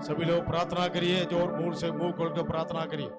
सभी लोग प्रार्थना करिए, जोर मूल से मुंह खोल कर प्रार्थना करिए।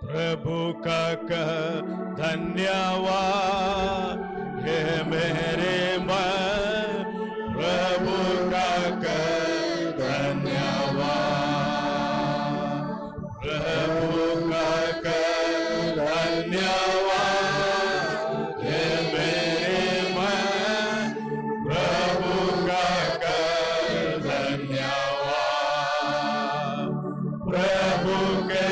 प्रभु का कह धन्यवाद हे मेरे मन, प्रभु का कह धन्यवाद, प्रभु का कह धन्यवाद हे मेरे मन, प्रभु का कह धन्यवाद, प्रभु के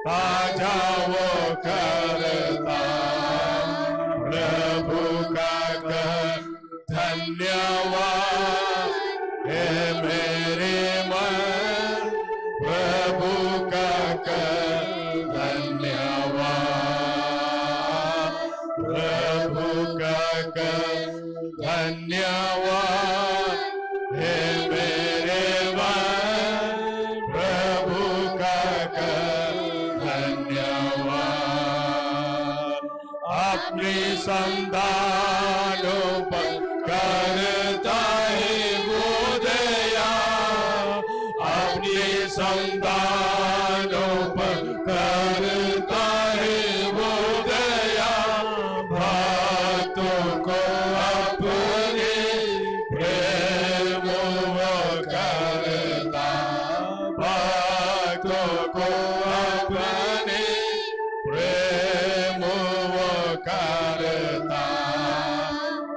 ताजा वो करता प्रभु का कर धन्यवाद हे मेरे मन प्रभु का कर धन्यवाद प्रभु का कर धन्यवाद हे मेरे मन प्रभु का कर धन्यवाद अपनी संतानों पर करता है वो दया अपनी संतानों पर करता है वो दया भक्तों को अपने प्रेम वो करता भक्तों को अपने प्रेम वो करता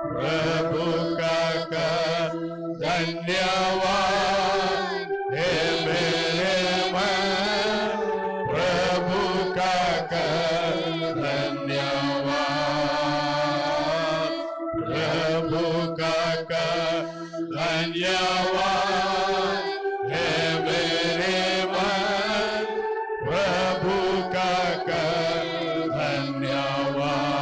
प्रभु का कर धन्यवाद हे मेरे मन प्रभु का कर धन्यवाद प्रभु का कर धन्यवाद हे मेरे मन प्रभु का कर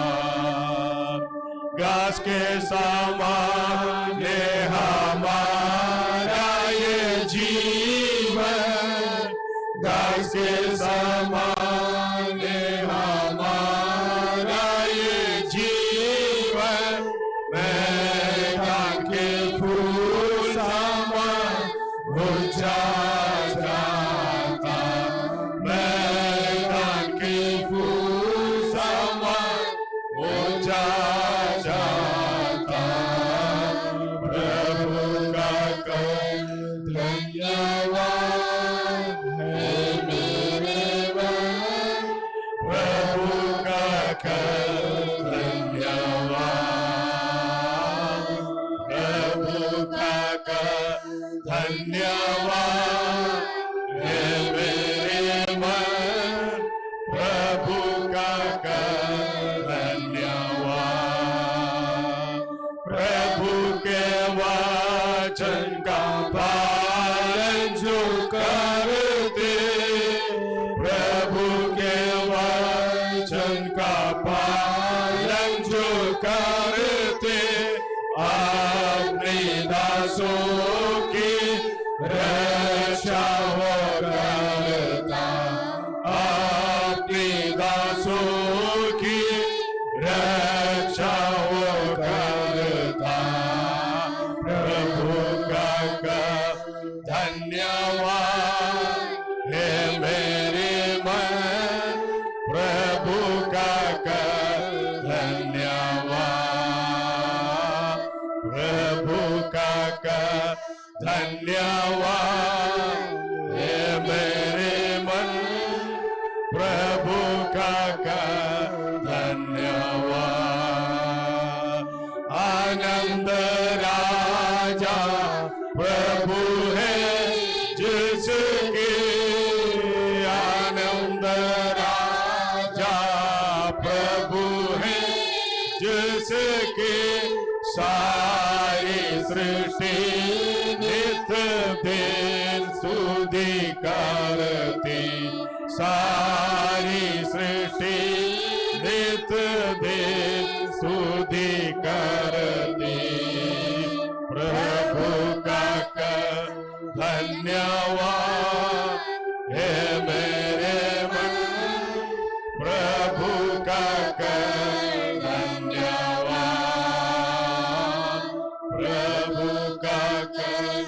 धन्यवाद घास के समान है हमारा ये जीवन घास के समान है हमारा ये जीवन मैदान के फूल समान मुरझा जाता मैदान के फूल समान मुरझा जाता प्रभु का कर धन्यवाद है मेरे मन प्रभु का कर धन्यवाद प्रभु का कर धन्यवाद है मेरे मन प्रभु का कर धन्यवाद प्रभु के वचन का पालन जो करते प्रभु के वचन का पालन जो करते अपने दासों की रक्षा वो करता अपने दासों की रक्षा वो करता प्रभु का कर धन्यवाद हे मेरे मन प्रभु का कर धन्यवाद प्रभु का कर धन्यवाद हे मेरे मन प्रभु का कर धन्यवाद आनंद राजा प्रभु है जिसके आनंद राजा प्रभु है जिसके सारी सृष्टि नित्य दिन स्तुति करती सारी सृष्टि नित्य दिन स्तुति करती प्रभु का कर धन्यवाद हे मेरे मन प्रभु का कर धन्यवाद प्रभु का कर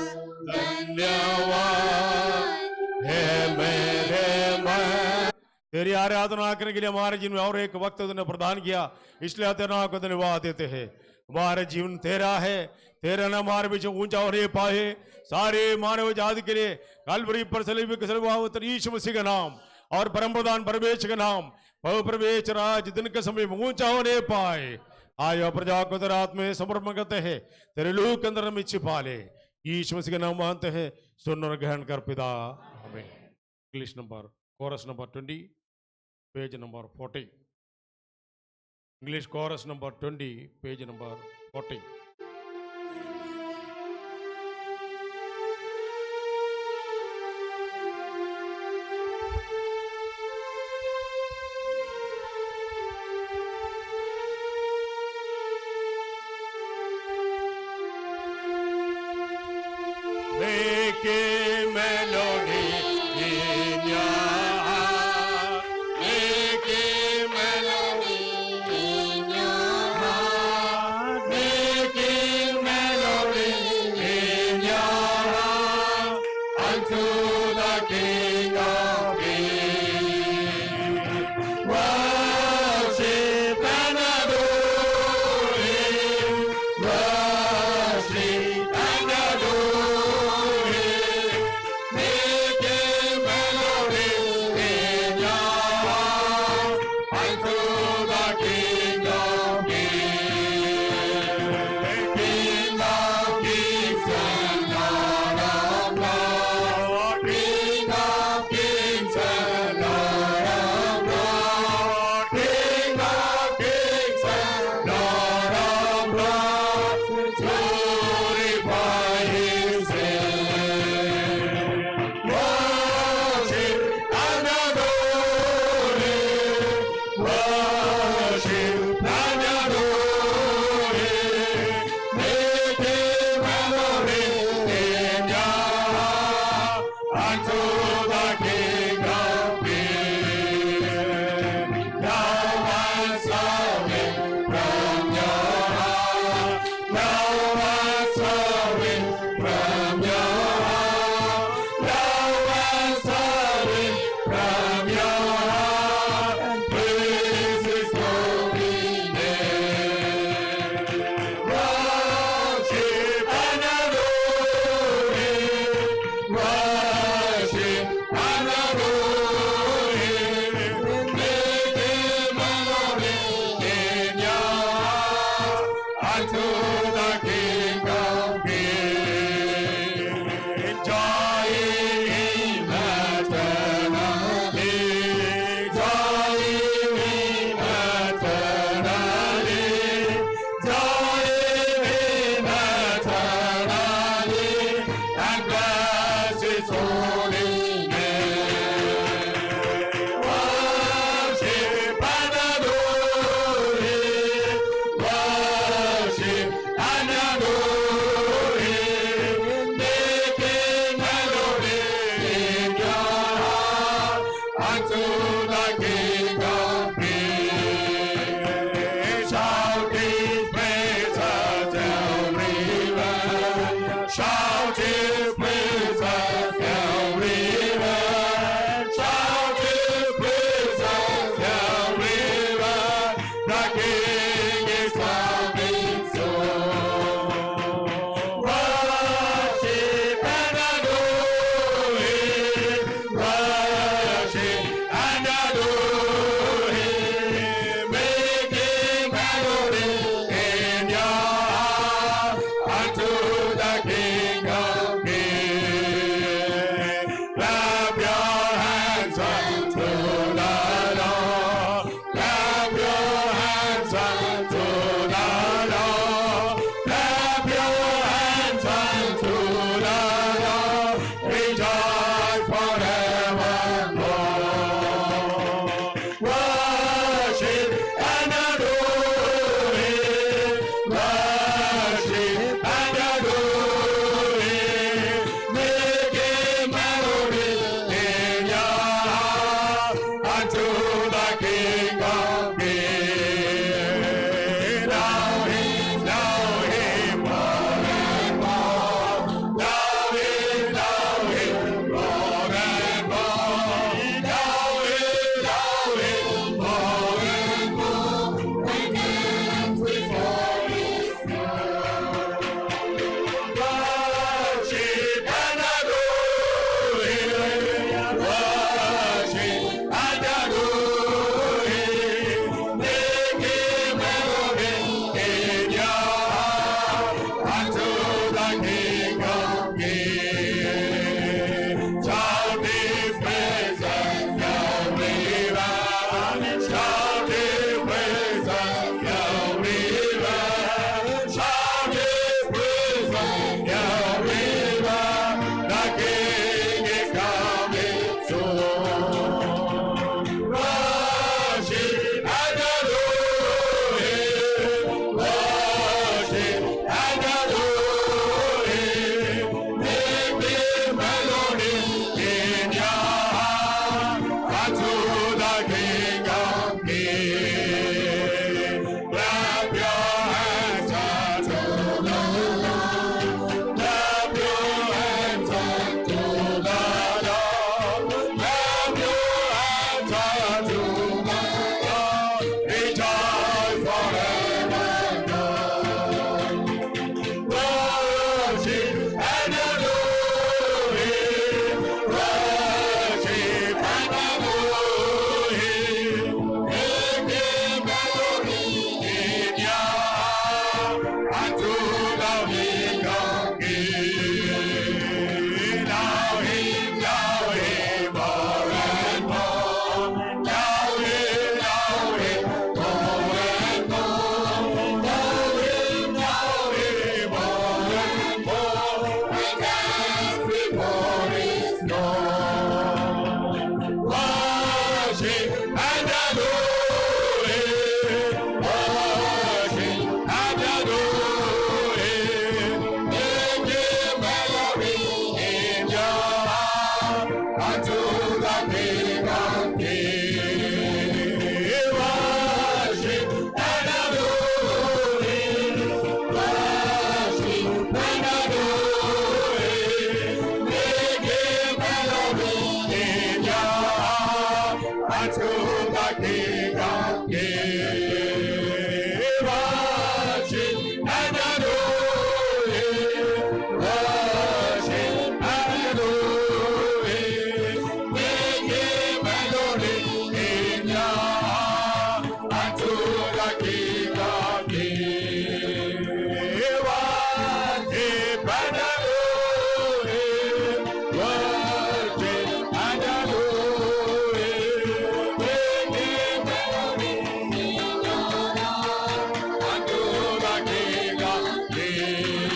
धन्यवाद हे मेरे मन तेरी आराधना करने के लिए हमारे जीवन में और एक वक्त तूने प्रदान किया इसलिए तेरा नाम को धन्यवाद देते हैं हमारे जीवन तेरा है तेरा नाम हमारे बीच ऊंचा हो नहीं पाए सारे मानव जाति के लिए कलवरी पर यीशु मसीह का नाम और परम प्रधान परमेश्वर का नाम पवित्र प्रवेश राज दिन के समय में ऊंचा होने पाए आयो प्रजा को तेरे हाथ में समर्पण करते हैं तेरे लोग के अंदर में छिपा ले यीशु मसीह का नाम मानते हैं सुन और ग्रहण कर पिता हमें English number chorus number 20 page number 40. English chorus number 20, page number 40. Make a melody in your heart. Make a melody in your heart. Make a melody in your heart unto the King of Kings. Worship and adore Him. Worship and adore Him. Make a melody in your heart unto the King of Kings. King of Kings and Lord of Lords. King of Kings and Lord of Lords. King of Kings and Lord of Lords. Glorify His name. Worship and adore Him. Worship and adore Him. Make a melody in your heart unto the King of Kings. Now and sorry from your heart. Now and sorry from your heart. Now and sorry from your heart. And praise His holy name. Worship and adore Him. Worship and adore Him. Make a melody in your heart unto the King of Kings. Enjoy Him eternally. Joy Him eternally. Joy Him eternally. And bless His Lord, worship and adore Him. Worship and adore Him. Make Him melody in your heart unto the King of Kings. Worship and adore Him. Worship and adore Him. Make Him melody in your heart unto the King of Kings. Worship and adore Him. Worship and adore Him. Make Him melody in your heart unto the King of Kings. Worship and adore Him. Worship and adore Him. Make Him melody in your heart unto the King of Kings.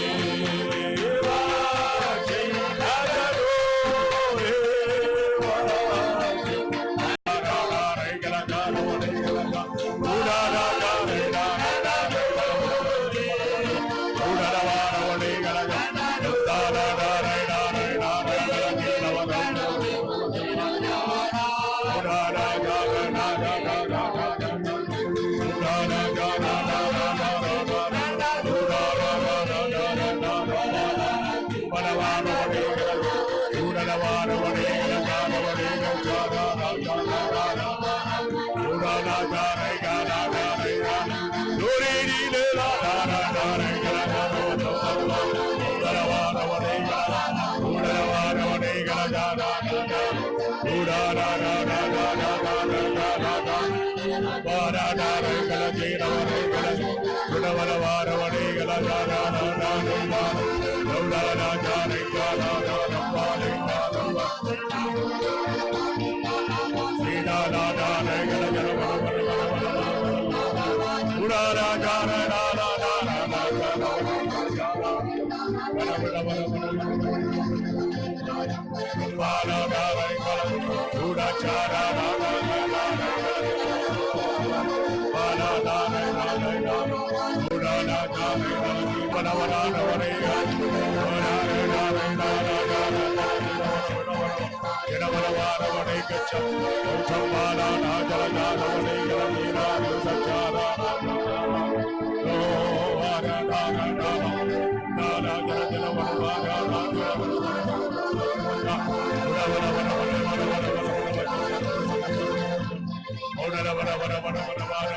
Worship and adore